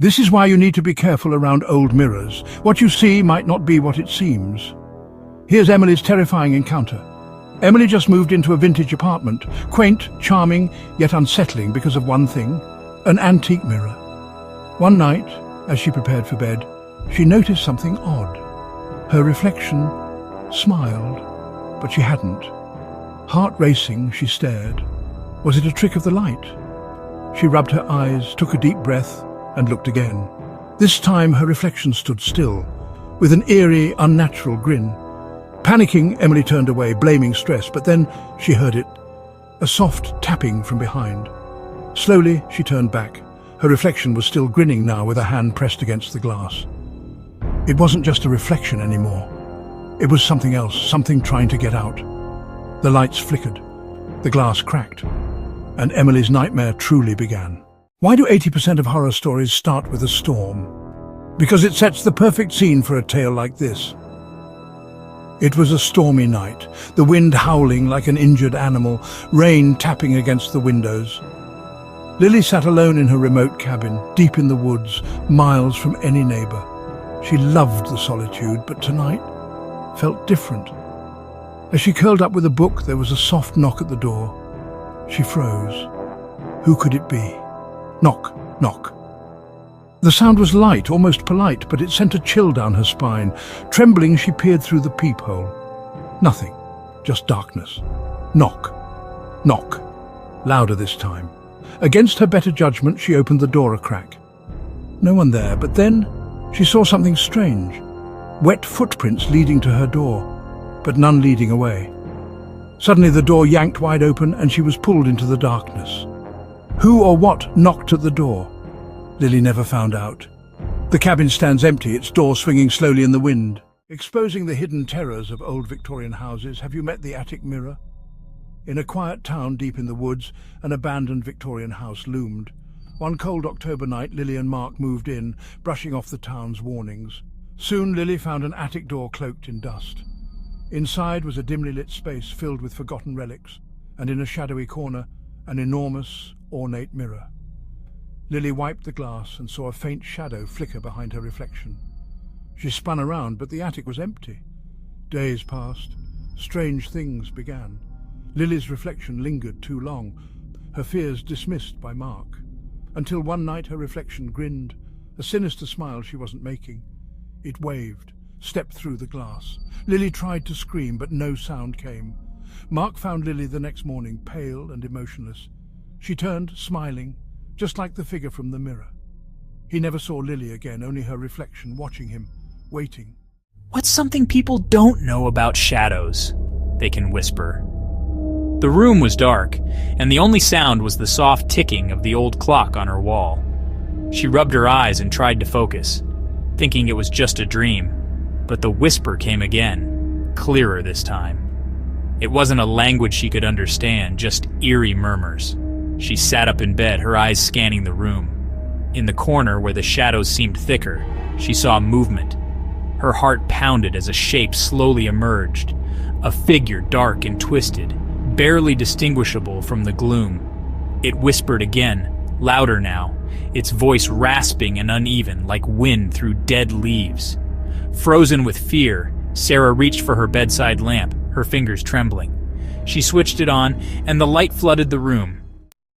This is why you need to be careful around old mirrors. What you see might not be what it seems. Here's Emily's terrifying encounter. Emily just moved into a vintage apartment, quaint, charming, yet unsettling because of one thing, an antique mirror. One night, as she prepared for bed, she noticed something odd. Her reflection smiled, but she hadn't. Heart racing, she stared. Was it a trick of the light? She rubbed her eyes, took a deep breath, and looked again. This time her reflection stood still, with an eerie, unnatural grin. Panicking, Emily turned away, blaming stress, but then she heard it, a soft tapping from behind. Slowly, she turned back. Her reflection was still grinning now, with a hand pressed against the glass. It wasn't just a reflection anymore. It was something else, something trying to get out. The lights flickered, the glass cracked, and Emily's nightmare truly began. Why do 80% of horror stories start with a storm? Because it sets the perfect scene for a tale like this. It was a stormy night, the wind howling like an injured animal, rain tapping against the windows. Lily sat alone in her remote cabin, deep in the woods, miles from any neighbor. She loved the solitude, but tonight felt different. As she curled up with a book, there was a soft knock at the door. She froze. Who could it be? Knock, knock. The sound was light, almost polite, but it sent a chill down her spine. Trembling, she peered through the peephole. Nothing, just darkness. Knock, knock. Louder this time. Against her better judgment, she opened the door a crack. No one there, but then she saw something strange. Wet footprints leading to her door, but none leading away. Suddenly the door yanked wide open and she was pulled into the darkness. Who or what knocked at the door? Lily never found out. The cabin stands empty, its door swinging slowly in the wind. Exposing the hidden terrors of old Victorian houses, have you met the attic mirror? In a quiet town deep in the woods, an abandoned Victorian house loomed. One cold October night, Lily and Mark moved in, brushing off the town's warnings. Soon Lily found an attic door cloaked in dust. Inside was a dimly lit space filled with forgotten relics, and in a shadowy corner, an enormous, ornate mirror. Lily wiped the glass and saw a faint shadow flicker behind her reflection. She spun around, but the attic was empty. Days passed. Strange things began. Lily's reflection lingered too long, her fears dismissed by Mark. Until one night her reflection grinned, a sinister smile she wasn't making. It waved, stepped through the glass. Lily tried to scream, but no sound came. Mark found Lily the next morning, pale and emotionless. She turned, smiling, just like the figure from the mirror. He never saw Lily again, only her reflection watching him, waiting. "What's something people don't know about shadows?" they can whisper. The room was dark, and the only sound was the soft ticking of the old clock on her wall. She rubbed her eyes and tried to focus, thinking it was just a dream, but the whisper came again, clearer this time. It wasn't a language she could understand, just eerie murmurs. She sat up in bed, her eyes scanning the room. In the corner where the shadows seemed thicker, she saw movement. Her heart pounded as a shape slowly emerged, a figure dark and twisted, barely distinguishable from the gloom. It whispered again, louder now, its voice rasping and uneven like wind through dead leaves. Frozen with fear, Sarah reached for her bedside lamp, her fingers trembling. She switched it on, and the light flooded the room.